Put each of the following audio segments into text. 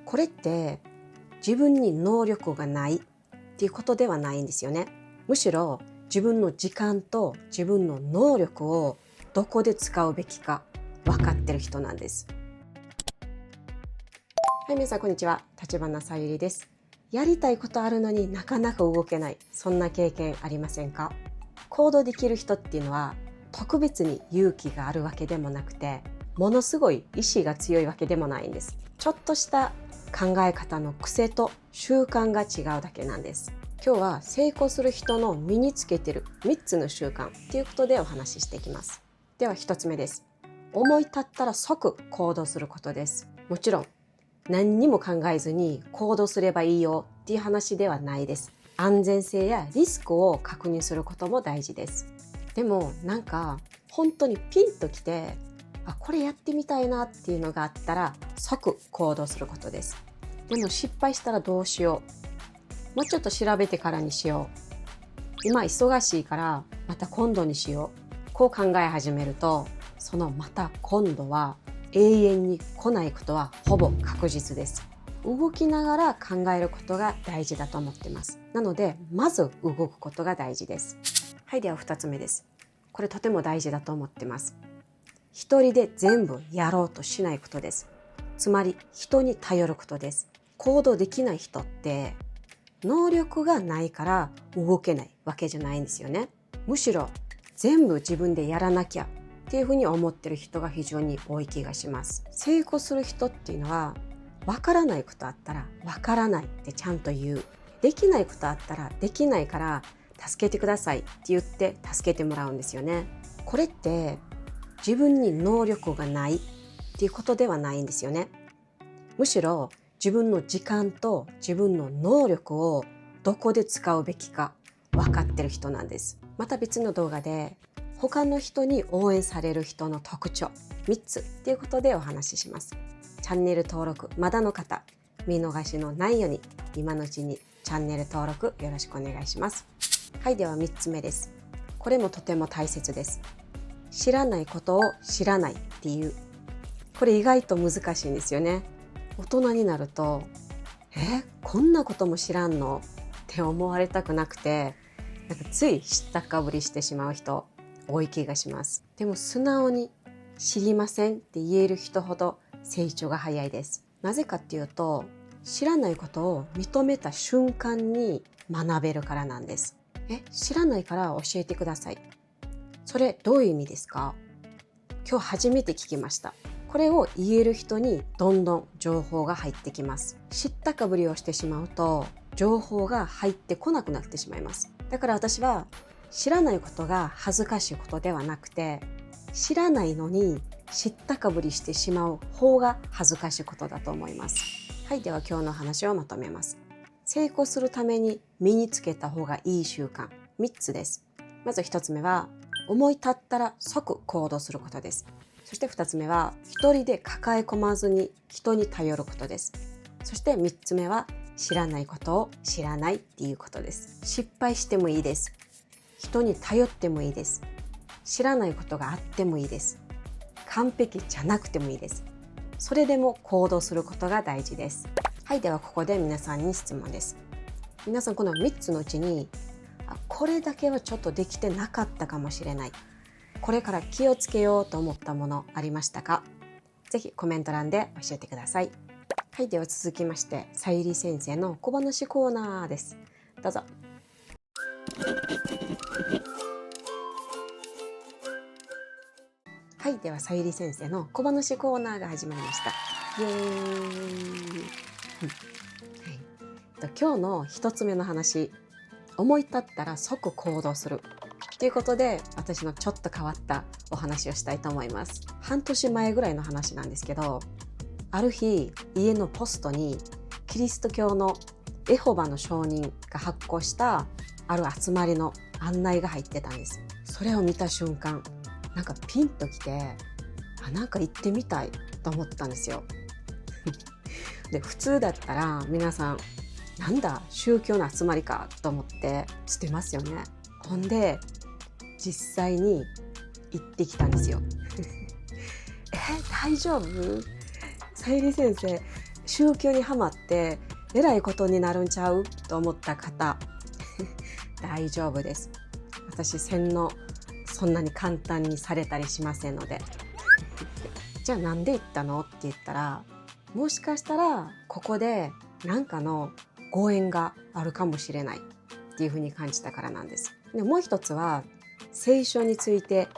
これって自分に能力がないっていうことではないんですよね。むしろ自分の時間と自分の能力をどこで使うべきか分かってる人なんです。はい、皆さんこんにちは。橘さゆりです。やりたいことあるのになかなか動けない、そんな経験ありませんか？行動できる人っていうのは特別に勇気があるわけでもなくて、ものすごい意志が強いわけでもないんです。ちょっとした考え方の癖と習慣が違うだけなんです。今日は成功する人の身につけている3つの習慣ということでお話ししていきます。では1つ目です。思い立ったら即行動することです。もちろん何にも考えずに行動すればいいよっていう話ではないです。安全性やリスクを確認することも大事です。でも本当にピンときて、これやってみたいなっていうのがあったら即行動することです。でも失敗したらどうしよう、もうちょっと調べてからにしよう、今忙しいからまた今度にしよう、こう考え始めると、そのまた今度は永遠に来ないことはほぼ確実です。動きながら考えることが大事だと思ってます。なのでまず動くことが大事です。はい、では2つ目です。これとても大事だと思ってます。一人で全部やろうとしないことです。つまり人に頼ることです。行動できない人って能力がないから動けないわけじゃないんですよね。むしろ全部自分でやらなきゃっていうふうに思ってる人が非常に多い気がします。成功する人っていうのは、わからないことあったらわからないってちゃんと言う。できないことあったらできないから助けてくださいって言って助けてもらうんですよね。これって自分に能力がないっていうことではないんですよね。むしろ自分の時間と自分の能力をどこで使うべきか分かってる人なんです。また別の動画で他の人に応援される人の特徴3つっていうことでお話しします。チャンネル登録まだの方、見逃しのないように今のうちにチャンネル登録よろしくお願いします。はい、では3つ目です。これもとても大切です。知らないことを知らないっていう、これ意外と難しいんですよね。大人になるとこんなことも知らんのって思われたくなくて、つい知ったかぶりしてしまう人多い気がします。でも素直に知りませんって言える人ほど成長が早いです。なぜかっていうと、知らないことを認めた瞬間に学べるからなんです。知らないから教えてください。それどういう意味ですか？今日初めて聞きました。これを言える人にどんどん情報が入ってきます。知ったかぶりをしてしまうと情報が入ってこなくなってしまいます。だから私は知らないことが恥ずかしいことではなくて、知らないのに知ったかぶりしてしまう方が恥ずかしいことだと思います。はい、では今日の話をまとめます。成功するために身につけた方がいい習慣3つです。まず1つ目は思い立ったら即行動することです。そして2つ目は一人で抱え込まずに人に頼ることです。そして3つ目は知らないことを知らないっていうことです。失敗してもいいです。人に頼ってもいいです。知らないことがあってもいいです。完璧じゃなくてもいいです。それでも行動することが大事です。はい、ではここで皆さんに質問です。皆さんこの3つのうちにこれだけはちょっとできてなかったかもしれない、これから気をつけようと思ったものありましたか？ぜひコメント欄で教えてください。はい、では続きましてさゆり先生の小話コーナーです。どうぞ。はい、ではさゆり先生の小話コーナーが始まりました。イエーイ、今日の一つ目の話、思い立ったら即行動するということで、私のちょっと変わったお話をしたいと思います。半年前ぐらいの話なんですけど、ある日家のポストにキリスト教のエホバの証人が発行したある集まりの案内が入ってたんです。それを見た瞬間ピンときて、行ってみたいと思ったんですよ。で、普通だったら皆さんなんだ宗教の集まりかと思って捨てますよね。ほんで実際に行ってきたんですよ。大丈夫？さゆり先生宗教にはまってえらいことになるんちゃうと思った方大丈夫です。私洗脳そんなに簡単にされたりしませんのでじゃあなんで行ったのって言ったら、もしかしたらここで何かのご縁があるかもしれないっていうふうに感じたからなんです。でもう一つは聖書について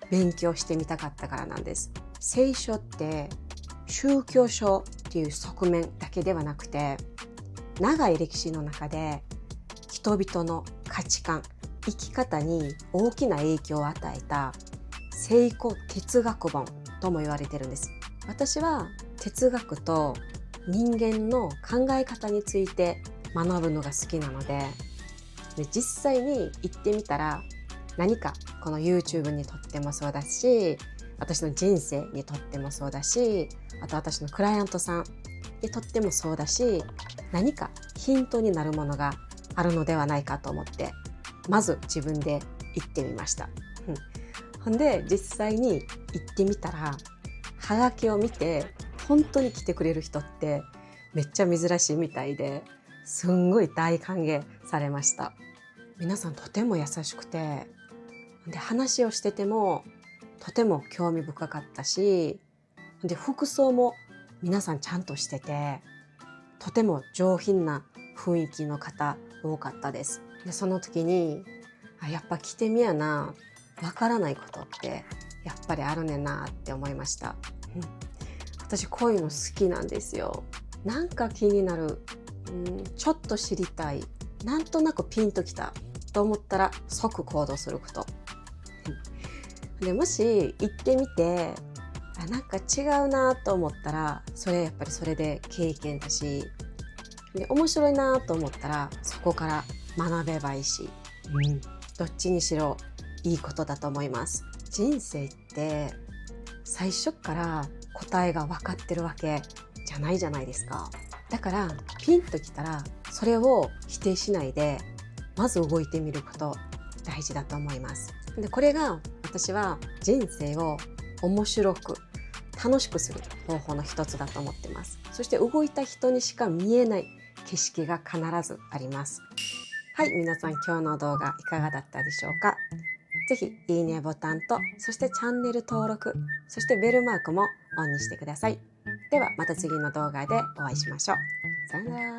勉強してみたかったからなんです。聖書って宗教書っていう側面だけではなくて、長い歴史の中で人々の価値観、生き方に大きな影響を与えた聖古哲学本とも言われてるんです。私は哲学と人間の考え方について学ぶのが好きなので、実際に行ってみたら何かこの YouTube にとってもそうだし、私の人生にとってもそうだし、あと私のクライアントさんにとってもそうだし、何かヒントになるものがあるのではないかと思って、まず自分で行ってみました。ほんで実際に行ってみたら、はがきを見て本当に来てくれる人ってめっちゃ珍しいみたいで、すんごい大歓迎されました。皆さんとても優しくて、で話をしててもとても興味深かったし、で服装も皆さんちゃんとしてて、とても上品な雰囲気の方多かったです。でその時にやっぱ来てみやな、わからないことってやっぱりあるねんなって思いました。私こういうの好きなんですよ。なんか気になる、ちょっと知りたい、なんとなくピンときたと思ったら即行動すること。でもし行ってみてなんか違うなと思ったら、それやっぱりそれで経験だし、で面白いなと思ったらそこから学べばいいし、どっちにしろいいことだと思います。人生って最初から答えが分かってるわけじゃないじゃないですか。だからピンときたらそれを否定しないで、まず動いてみること大事だと思います。でこれが私は人生を面白く楽しくする方法の一つだと思ってます。そして動いた人にしか見えない景色が必ずあります。はい、皆さん今日の動画いかがだったでしょうか。ぜひいいねボタンと、そしてチャンネル登録、そしてベルマークもオンにしてください。ではまた次の動画でお会いしましょう。さよなら。